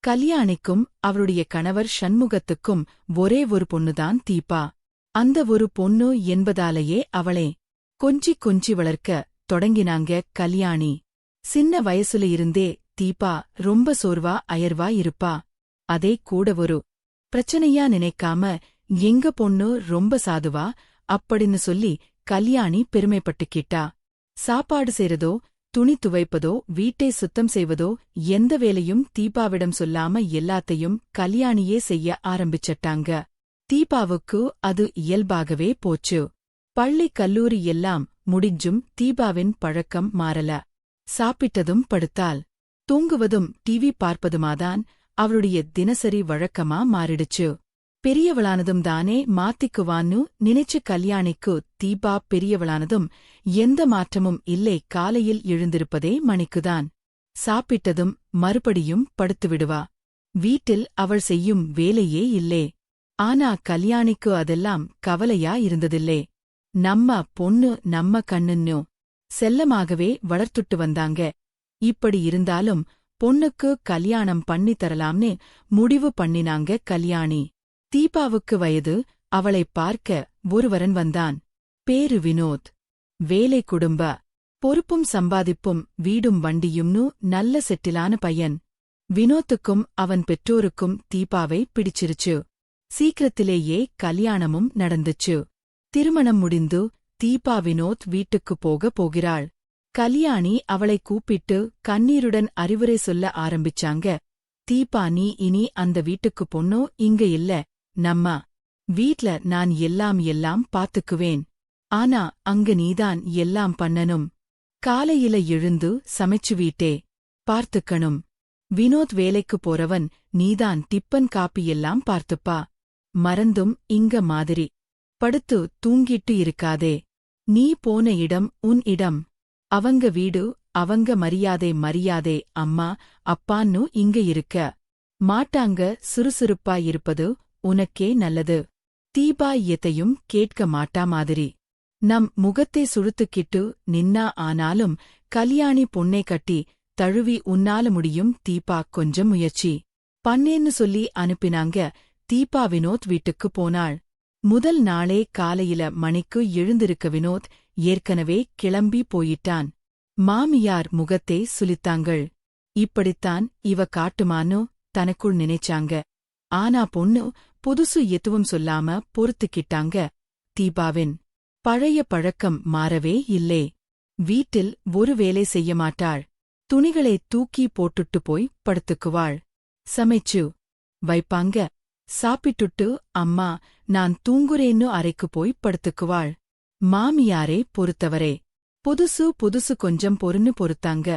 கல்யாணிக்கும் அவருடைய கணவர் ஷண்முகத்துக்கும் ஒரே ஒரு பொண்ணுதான் தீபா. அந்த ஒரு பொண்ணு என்பதாலேயே அவளை கொஞ்சி கொஞ்சி வளர்க்க தொடங்கினாங்க கல்யாணி. சின்ன வயசுல இருந்தே தீபா ரொம்ப சோர்வா அயர்வா இருப்பா. அதே கூட ஒரு பிரச்சனையா நினைக்காம எங்க பொண்ணு ரொம்ப சாதுவா அப்படின்னு சொல்லி கல்யாணி பெருமைப்பட்டுக்கிட்டா. சாப்பாடு செய்றதோ துணி துவைப்பதோ வீட்டை சுத்தம் செய்வதோ எந்த வேலையும் தீபாவிடம் சொல்லாம எல்லாத்தையும் கல்யாணியே செய்ய ஆரம்பிச்சட்டாங்க. தீபாவுக்கு அது இயல்பாகவே போச்சு. பள்ளி கல்லூரி எல்லாம் முடிஞ்சும் தீபாவின் பழக்கம் மாறல. சாப்பிட்டதும் படுத்தாள். தூங்குவதும் டிவி பார்ப்பதுமாதான் அவளுடைய தினசரி வழக்கமா மாறிடுச்சு. பெரியவளானதும் தானே மாத்திக்குவான்னு நினைச்சு கல்யாணிக்கு தீபா பெரியவளானதும் எந்த மாற்றமும் இல்லை. காலையில் எழுந்திருப்பதே மணிக்குதான். சாப்பிட்டதும் மறுபடியும் படுத்துவிடுவா. வீட்டில் அவள் செய்யும் வேலையே இல்லே. ஆனா கல்யாணிக்கு அதெல்லாம் கவலையா இருந்ததில்லே. நம்ம பொண்ணு நம்ம கண்ணுன்னு செல்லமாகவே வளர்த்துட்டு வந்தாங்க. இப்படி இருந்தாலும் பொண்ணுக்கு கல்யாணம் பண்ணி தரலாம்னு முடிவு பண்ணினாங்க கல்யாணி. தீபாவுக்கு வயது. அவளைப் பார்க்க ஒருவரன் வந்தான். பேரு வினோத். வேலை குடும்ப பொறுப்பும் சம்பாதிப்பும் வீடும் வண்டியும்னு நல்ல செட்டிலான பையன். வினோத்துக்கும் அவன் பெற்றோருக்கும் தீபாவை பிடிச்சிருச்சு. சீக்கிரத்திலேயே கல்யாணமும் நடந்துச்சு. திருமணம் முடிந்து தீபா வினோத் வீட்டுக்குப் போகிறாள். கல்யாணி அவளை கூப்பிட்டு கண்ணீருடன் அறிவுரை சொல்ல ஆரம்பிச்சாங்க. தீபா, நீ இனி அந்த வீட்டுக்கு பொண்ணோ இங்க இல்ல. நம்ம வீட்ல நான் எல்லாம் பாத்துக்குவேன். ஆனா அங்க நீதான் எல்லாம் பண்ணணும். காலையில எழுந்து சமைச்சு வீட்டே பார்த்துக்கணும். வினோத் வேலைக்கு போறவன், நீதான் டிப்பன் காப்பி எல்லாம் பார்த்துப்பா. மறந்தும் இங்க மாதிரி படுத்து தூங்கிட்டு இருக்காதே. நீ போன இடம் உன் இடம். அவங்க வீடு, அவங்க மரியாதை அம்மா அப்பான்னு இங்க இருக்க மாட்டாங்க. சுறுசுறுப்பா இருப்பது உனக்கே நல்லது. தீபா எதையும் கேட்க மாட்டா மாதிரி நம் முகத்தை சுழுத்துக்கிட்டு நின்னா. ஆனாலும் கல்யாணி பொண்ணை கட்டி தழுவி உன்னால முடியும் தீபா, கொஞ்சம் முயற்சி பண்ணேன்னு சொல்லி அனுப்பினாங்க. தீபா வினோத் வீட்டுக்கு போனாள். முதல் நாளே காலையில மணிக்கு எழுந்திருக்க வினோத் ஏற்கனவே கிளம்பி போயிட்டான். மாமியார் முகத்தை சுளித்தாங்கள். இப்படித்தான் இவ காட்டுமான்னு தனக்குள் நினைச்சாங்க. ஆனா பொண்ணு புதுசு எதுவும் சொல்லாம பொறுத்துக்கிட்டாங்க. தீபாவின் பழைய பழக்கம் மாறவே இல்லே. வீட்டில் ஒரு வேலை செய்ய மாட்டாள். துணிகளை தூக்கி போட்டுட்டு போய் படுத்துக்குவாள். சமைச்சு வைப்பாங்க. சாப்பிட்டுட்டு அம்மா நான் தூங்குறேன்னு அறைக்கு போய் படுத்துக்குவாள். மாமியாரே பொறுத்தவரே புதுசு கொஞ்சம் பொறுத்தாங்க.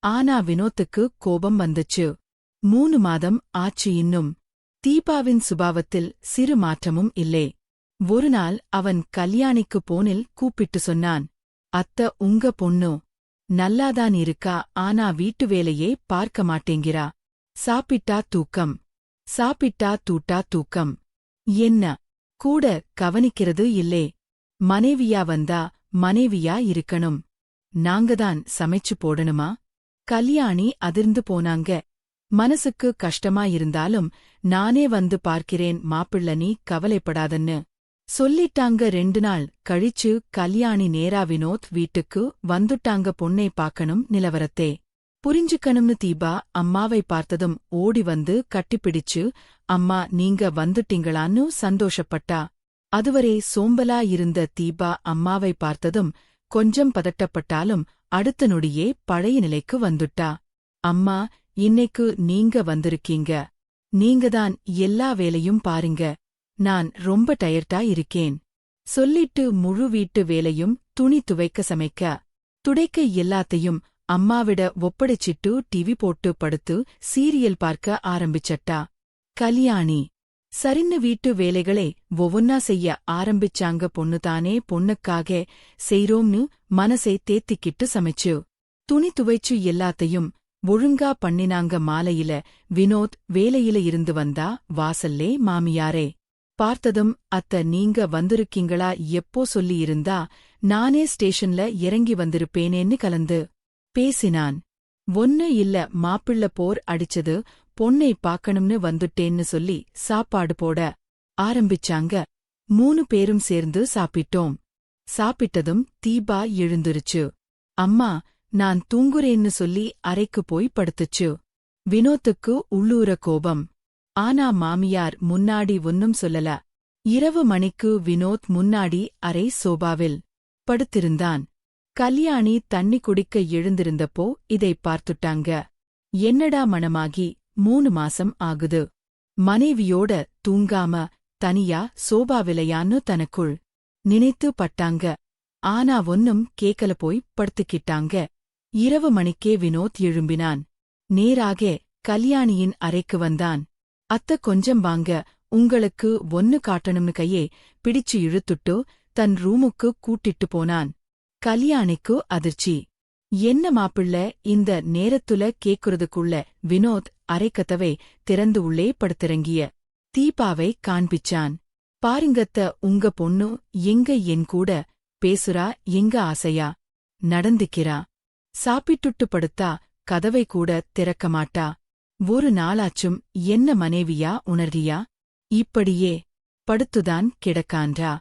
ஆனா வினோத்துக்கு கோபம் வந்துச்சு. 3 மாதம் ஆச்சு இன்னும். தீபாவின் சுபாவத்தில் சிறு மாற்றமும் இல்லே. ஒருநாள் அவன் கல்யாணிக்கு போனில் கூப்பிட்டு சொன்னான், அத்த, உங்க பொண்ணு நல்லாதான் இருக்கா, ஆனா வீட்டு வேலையே பார்க்க மாட்டேங்கிறா. சாப்பிட்டா தூக்கம். என்ன கூட கவனிக்கிறது இல்லே. மனைவியா வந்தா மனைவியா இருக்கணும். நாங்கதான் சமைச்சு போடணுமா? கல்யாணி அதிர்ந்து போனாங்க. மனசுக்கு கஷ்டமா இருந்தாலும் நானே வந்து பார்க்கிறேன் மாப்பிள்ள, நீ கவலைப்படாதன்னு சொல்லிட்டாங்க. 2 நாள் கழிச்சு கல்யாணி நேரா வினோத் வீட்டுக்கு வந்துட்டாங்க. பொண்ணை பார்க்கணும், நிலவரத்தே புரிஞ்சுக்கணும்னு. தீபா அம்மாவை பார்த்ததும் ஓடி வந்து கட்டிப்பிடிச்சு, அம்மா நீங்க வந்துட்டீங்களான்னு சந்தோஷப்பட்டா. அதுவரை சோம்பலா இருந்த தீபா அம்மாவை பார்த்ததும் கொஞ்சம் பதட்டப்பட்டாலும் அடுத்த நொடியே பழைய நிலைக்கு வந்துட்டா. அம்மா, இன்னைக்கு நீங்க வந்திருக்கீங்க. நீங்கதான் எல்லா வேலையும் பாருங்க. நான் ரொம்ப டயர்டா இருக்கேன் சொல்லிட்டு முழு வீட்டு வேலையும் துணி துவைக்க சமைக்க துடைக்க எல்லாத்தையும் அம்மாவிட ஒப்படைச்சிட்டு டிவி போட்டு படுத்து சீரியல் பார்க்க ஆரம்பிச்சட்டா. கல்யாணி சரின்னு வீட்டு வேலைகளை ஒவ்வொன்னா செய்ய ஆரம்பிச்சாங்க. பொண்ணுதானே, பொண்ணுக்காக செய்றோம்னு மனசை தேத்திக்கிட்டு சமைச்சு துணி துவைச்சு எல்லாத்தையும் ஒழுங்கா பண்ணினாங்க. மாலையில வினோத் வேலையில இருந்து வந்தா வாசல்லே மாமியாரே பார்த்ததும், அத்த நீங்க வந்திருக்கீங்களா? எப்போ சொல்லியிருந்தா நானே ஸ்டேஷன்ல இறங்கி வந்திருப்பேனேன்னு கலந்து பேசினான். ஒன்னு இல்ல மாப்பிள்ள, போர் அடிச்சது பொண்ணை பாக்கணும்னு வந்துட்டேன்னு சொல்லி சாப்பாடு போட ஆரம்பிச்சாங்க. 3 பேரும் சேர்ந்து சாப்பிட்டோம். சாப்பிட்டதும் தீபா எழுந்துருச்சு. அம்மா, நான் தூங்குறேன்னு சொல்லி அறைக்கு போய் படுத்துச்சு. வினோத்துக்கு உள்ளூர கோபம். ஆனா மாமியார் முன்னாடி ஒன்னும் சொல்லல. இரவு மணிக்கு வினோத் முன்னாடி அறை சோபாவில் படுத்திருந்தான். கல்யாணி தண்ணி குடிக்க எழுந்திருந்தப்போ இதை பார்த்துட்டாங்க. என்னடா மணமாகி 3 மாசம் ஆகுது, மனைவியோட தூங்காம தனியா சோபாவிலையான்னு தனக்குள் நினைத்து பட்டாங்க. ஆனா ஒன்னும் கேக்கல, போய் படுத்துக்கிட்டாங்க. இரவு மணிக்கே வினோத் எழும்பினான். நேராக கல்யாணியின் அறைக்கு வந்தான். அத்த, கொஞ்சம் வாங்க, உங்களுக்கு ஒன்னு காட்டணும்னு கையே பிடிச்சு இழுத்துட்டு தன் ரூமுக்கு கூட்டிட்டு போனான். கல்யாணிக்கு அதிர்ச்சி. என்ன மாப்பிள்ள இந்த நேரத்துல கேக்குறதுக்குள்ள வினோத் அரைக்கதவை திறந்து உள்ளே படுத்திறங்கிய தீபாவை காண்பிச்சான். பாருங்கத்த, உங்க பொண்ணு எங்க என் கூட பேசுறா, எங்க ஆசையா நடந்துக்கிறா. சாப்பிட்டுட்டு படுத்தா கதவை கூட திறக்க மாட்டா. ஒரு நாளாச்சும் என்ன மனைவியா உணர்றியா? இப்படியே படுத்துதான் கிடக்கான்றா.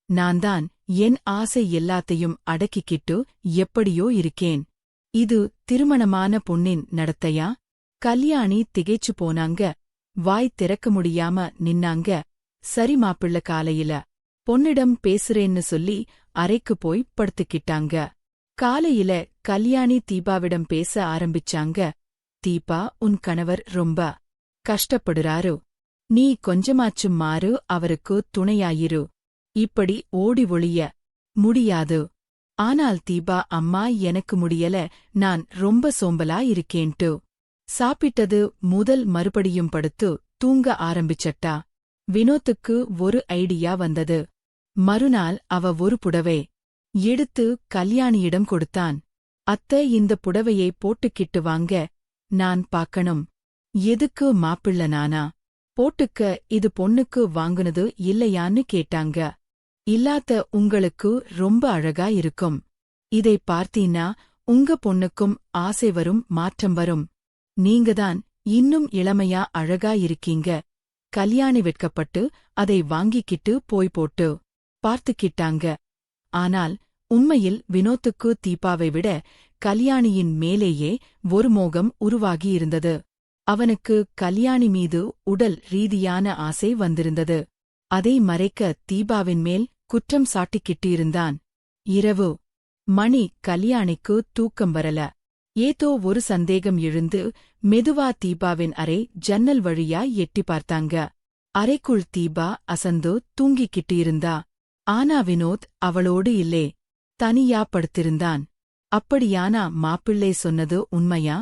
நான்தான் என் ஆசை எல்லாத்தையும் அடக்கிக்கிட்டு எப்படியோ இருக்கேன். இது திருமணமான பொண்ணின் நடத்தையா? கல்யாணி திகைச்சு போனாங்க. வாய் திறக்க முடியாம நின்னாங்க. சரி மாப்பிள்ள, காலையில பொன்னிடம் பேசுறேன்னு சொல்லி அறைக்கு போய் படுத்துக்கிட்டாங்க. காலையில கல்யாணி தீபாவிடம் பேச ஆரம்பிச்சாங்க. தீபா, உன் கணவர் ரொம்ப கஷ்டப்படுறாரு. நீ கொஞ்சமாச்சும் மாறு, அவருக்கு துணையாயிரு. இப்படி ஓடி ஒளிய முடியாது. ஆனால் தீபா, அம்மா எனக்கு முடியல, நான் ரொம்ப சோம்பலா இருக்கேன்ட்டு சாப்பிட்டது முதல் மறுபடியும் படுத்து தூங்க ஆரம்பிச்சட்டா. வினோத்துக்கு ஒரு ஐடியா வந்தது. மறுநாள் அவ ஒரு புடவை எடுத்து கல்யாணியிடம் கொடுத்தான். அத்தை, இந்த புடவையை போட்டுக்கிட்டு வாங்க, நான் பாக்கணும். எதுக்கு மாப்பிள்ள? நானா போட்டுக்க, இது பொண்ணுக்கு வாங்குனது இல்லையான்னு கேட்டாங்க. இல்லாத, உங்களுக்கு ரொம்ப அழகா இருக்கும். இதை பார்த்தீன்னா உங்க பொண்ணுக்கும் ஆசை வரும், மாற்றம் வரும். நீங்கதான் இன்னும் இளமையா அழகா இருக்கீங்க. கல்யாணி வெட்கப்பட்டு அதை வாங்கிக்கிட்டு போய் போட்டு பார்த்துக்கிட்டாங்க. ஆனால் உண்மையில் வினோத்துக்கு தீபாவை விட கல்யாணியின் மேலேயே ஒரு மோகம் உருவாகியிருந்தது. அவனுக்கு கல்யாணி மீது உடல் ரீதியான ஆசை வந்திருந்தது. அதை மறைக்க தீபாவின் மேல் குற்றம் சாட்டிக்கிட்டு இருந்தான். இரவு மணி. கல்யாணிக்கு தூக்கம் வரல. ஏதோ ஒரு சந்தேகம் எழுந்து மெதுவா தீபாவின் அறை ஜன்னல் வழியா எட்டி பார்த்தாங்க. அறைக்குள் தீபா அசந்து தூங்கிக்கிட்டு இருந்தா. ஆனா வினோத் அவளோடு இல்லே, தனியா படுத்திருந்தான். அப்படியானா மாப்பிள்ளை சொன்னது உண்மையா?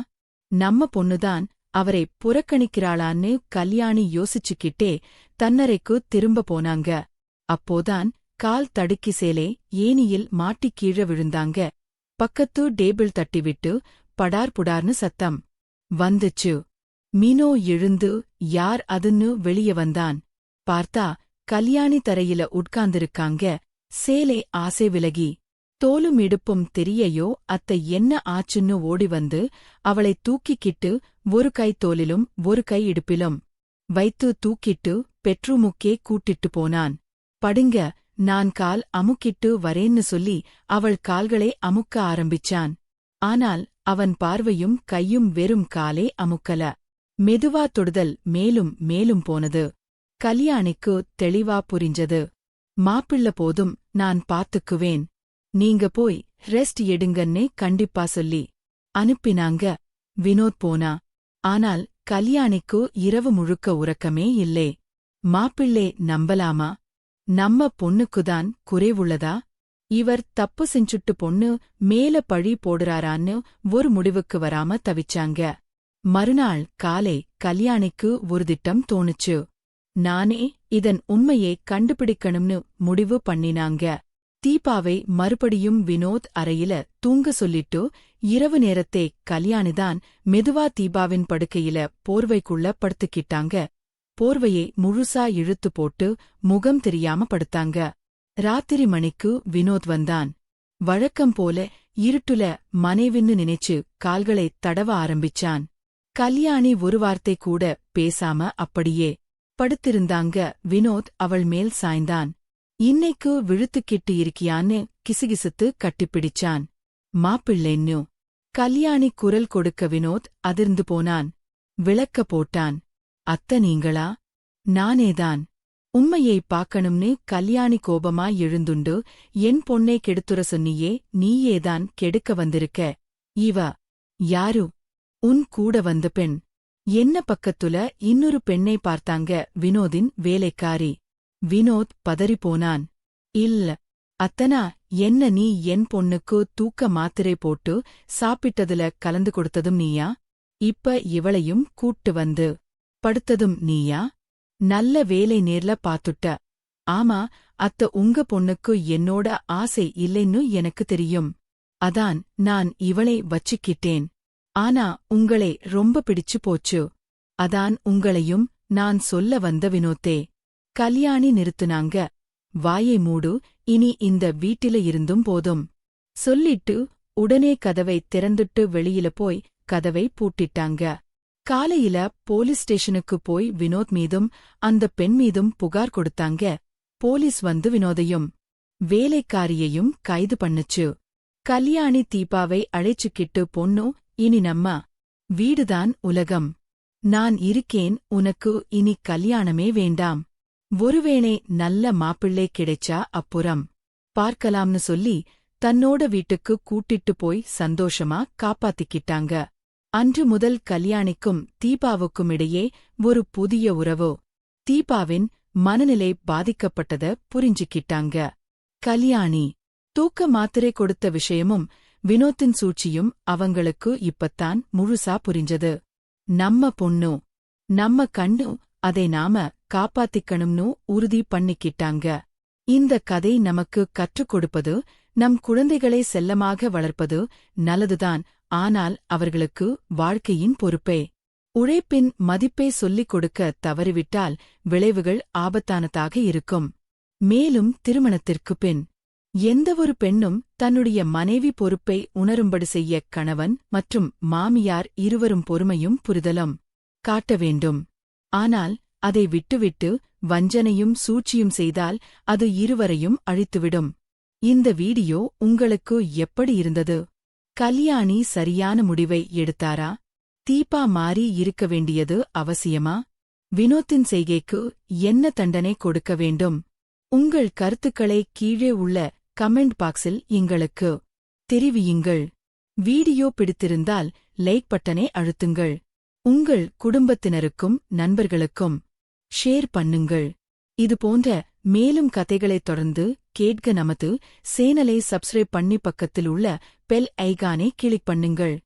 நம்ம பொண்ணுதான் அவரை புறக்கணிக்கிறாளான்னு கல்யாணி யோசிச்சுக்கிட்டே தன்னறைக்கு திரும்ப போனாங்க. அப்போதான் கால் தடுக்கி சேலே ஏனியில் மாட்டிக் கீழ விழுந்தாங்க. பக்கத்து டேபிள் தட்டிவிட்டு படார் புடார்னு சத்தம் வந்துச்சு. மீனோ எழுந்து யார் அதுன்னு வெளிய வந்தான். பார்த்தா கல்யாணி தரையில உட்கார்ந்திருக்காங்க. சேலை ஆசை விலகி தோலும் இடுப்பும் தெரியையோ. அத்தை, என்ன ஆச்சுன்னு ஓடி வந்து அவளை தூக்கிக்கிட்டு ஒரு கை தோலிலும் ஒரு கை இடுப்பிலும் வைத்து தூக்கிட்டு பெட்ரூமுக்கே கூட்டிட்டு போனான். படுங்க, நான் கால் அமுக்கிட்டு வரேன்னு சொல்லி அவள் கால்களை அமுக்க ஆரம்பிச்சான். ஆனால் அவன் பார்வையும் கையும் வெறும் காலே அமுக்கல. மெதுவா தொடுதல் மேலும் மேலும் போனது. கல்யாணிக்கு தெளிவா புரிஞ்சது. மாப்பிள்ள போதும், நான் பாத்துக்குவேன், நீங்க போய் ரெஸ்ட் எடுங்கன்னு கண்டிப்பா சொல்லி அனுப்பினாங்க. வினோத் போனா. ஆனால் கல்யாணிக்கு இரவு முழுக்க உறக்கமே இல்லே. மாப்பிள்ளை நம்பலாமா? நம்ம பொண்ணுக்குதான் குறைவுள்ளதா? இவர் தப்பு செஞ்சுட்டு பொண்ணு மேல பழி போடுறாரான்னு ஒரு முடிவுக்கு வராம தவிச்சாங்க. மறுநாள் காலை கல்யாணிக்கு ஒரு திட்டம் தோணுச்சு. நானே இதன் உண்மையை கண்டுபிடிக்கணும்னு முடிவு பண்ணினாங்க. தீபாவை மறுபடியும் வினோத் அறையில தூங்க சொல்லிட்டு இரவு நேரத்தே கல்யாணிதான் மெதுவா தீபாவின் படுக்கையில போர்வைக்குள்ள படுத்துக்கிட்டாங்க. போர்வையை முழுசா இழுத்து போட்டு முகம் தெரியாம படுத்தாங்க. ராத்திரி மணிக்கு வினோத் வந்தான். வழக்கம் போல இருட்டுல மனைவின்னு நினைச்சு கால்களை தடவ ஆரம்பிச்சான். கல்யாணி ஒரு வார்த்தை கூட பேசாம அப்படியே படுத்திருந்தாங்க. வினோத் அவள் மேல் சாய்ந்தான். இன்னைக்கு விழுத்துக்கிட்டு இருக்கியான்னு கிசுகிசுத்து கட்டிப்பிடிச்சான். மாப்பிள்ளைன்னு கல்யாணி குரல் கொடுக்க வினோத் அதிர்ந்து போனான். விளக்க போட்டான். அத்த நீங்களா? நானேதான். உண்மையை பாக்கணும்னு கல்யாணி கோபமா எழுந்துண்டு, என் பொண்ணை கெடுத்துற சொன்னியே, நீயேதான் கெடுக்க வந்திருக்க. இவ யாரு? உன் கூட வந்த பெண். என்ன பக்கத்துல இன்னொரு பெண்ணை பார்த்தாங்க வினோதின் வேலைக்காரி. வினோத் பதறிப்போனான். இல்ல அத்தனா, என்ன நீ என் பொண்ணுக்கு தூக்க மாத்திரை போட்டு சாப்பிட்டதுல கலந்து கொடுத்ததும் நீயா? இப்ப இவளையும் கூட்டு வந்து படுத்ததும் நீயா? நல்ல வேலை நேர்ல பாத்துட்ட. ஆமா அத்த, உங்க பொண்ணுக்கு என்னோட ஆசை இல்லைன்னு எனக்கு தெரியும். அதான் நான் இவளை வச்சுக்கிட்டேன். ஆனா உங்களை ரொம்ப பிடிச்சு போச்சு. அதான் உங்களையும் நான் சொல்ல வந்த வினோத்தே. கல்யாணி நிறுத்துனாங்க. வாயை மூடு, இனி இந்த வீட்டில இருந்தும் போதும் சொல்லிட்டு உடனே கதவை திறந்துட்டு வெளியில போய் கதவை பூட்டிட்டாங்க. காலையில போலீஸ் ஸ்டேஷனுக்கு போய் வினோத் மீதும் அந்த பெண் மீதும் புகார் கொடுத்தாங்க. போலீஸ் வந்து வினோதையும் வேலைக்காரியையும் கைது பண்ணுச்சு. கல்யாணி தீபாவை அழைச்சுக்கிட்டு, பொண்ணு, இனி நம்ம வீடுதான் உலகம். நான் இருக்கேன், உனக்கு இனி கல்யாணமே வேண்டாம். ஒருவேளை நல்ல மாப்பிள்ளை கிடைச்சா அப்புறம் பார்க்கலாம்னு சொல்லி தன்னோட வீட்டுக்கு கூட்டிட்டு போய் சந்தோஷமா காப்பாத்திக்கிட்டாங்க. அன்று முதல் கல்யாணிக்கும் தீபாவுக்கும் இடையே ஒரு புதிய உறவு. தீபாவின் மனநிலை பாதிக்கப்பட்டத புரிஞ்சுக்கிட்டாங்க. கல்யாணி தூக்க மாத்திரை கொடுத்த விஷயமும் வினோத்தின் சூழ்ச்சியும் அவங்களுக்கு இப்பத்தான் முழுசா புரிஞ்சது. நம்ம பொண்ணு, நம்ம கண்ணு, அதை நாம காப்பாத்திக்கணும்னு உறுதி பண்ணிக்கிட்டாங்க. இந்த கதை நமக்கு கற்றுக் கொடுப்பது, நம் குழந்தைகளை செல்லமாக வளர்ப்பது நல்லதுதான், ஆனால் அவர்களுக்கு வாழ்க்கையின் பொறுப்பே. உழைப்பின் மதிப்பை சொல்லிக் கொடுக்க தவறிவிட்டால் விளைவுகள் ஆபத்தானதாக இருக்கும். மேலும் திருமணத்திற்குப் பின் எந்தவொரு பெண்ணும் தன்னுடைய மனைவி பொறுப்பை உணரும்படி செய்ய கணவன் மற்றும் மாமியார் இருவரும் பொறுமையும் புரிதலும் காட்ட வேண்டும். ஆனால் அதை விட்டுவிட்டு வஞ்சனையும் சூழ்ச்சியும் செய்தால் அது இருவரையும் அழித்துவிடும். இந்த வீடியோ உங்களுக்கு எப்படி இருந்தது? கல்யாணி சரியான முடிவை எடுத்தாரா? தீபா மாறி இருக்க வேண்டியது அவசியமா? வினோத்தின் செய்கைக்கு என்ன தண்டனை கொடுக்க வேண்டும்? உங்கள் கருத்துக்களை கீழே உள்ள கமெண்ட் பாக்ஸில் எங்களுக்கு தெரிவியுங்கள். வீடியோ பிடித்திருந்தால் லைக் பட்டனை அழுத்துங்கள். உங்கள் குடும்பத்தினருக்கும் நண்பர்களுக்கும் ஷேர் பண்ணுங்கள். இதுபோன்ற மேலும் கதைகளைத் தொடர்ந்து கேட்க நமது சேனலை சப்ஸ்கிரைப் பண்ணி பக்கத்தில் உள்ள பெல் ஐகானை கிளிக் பண்ணுங்கள்.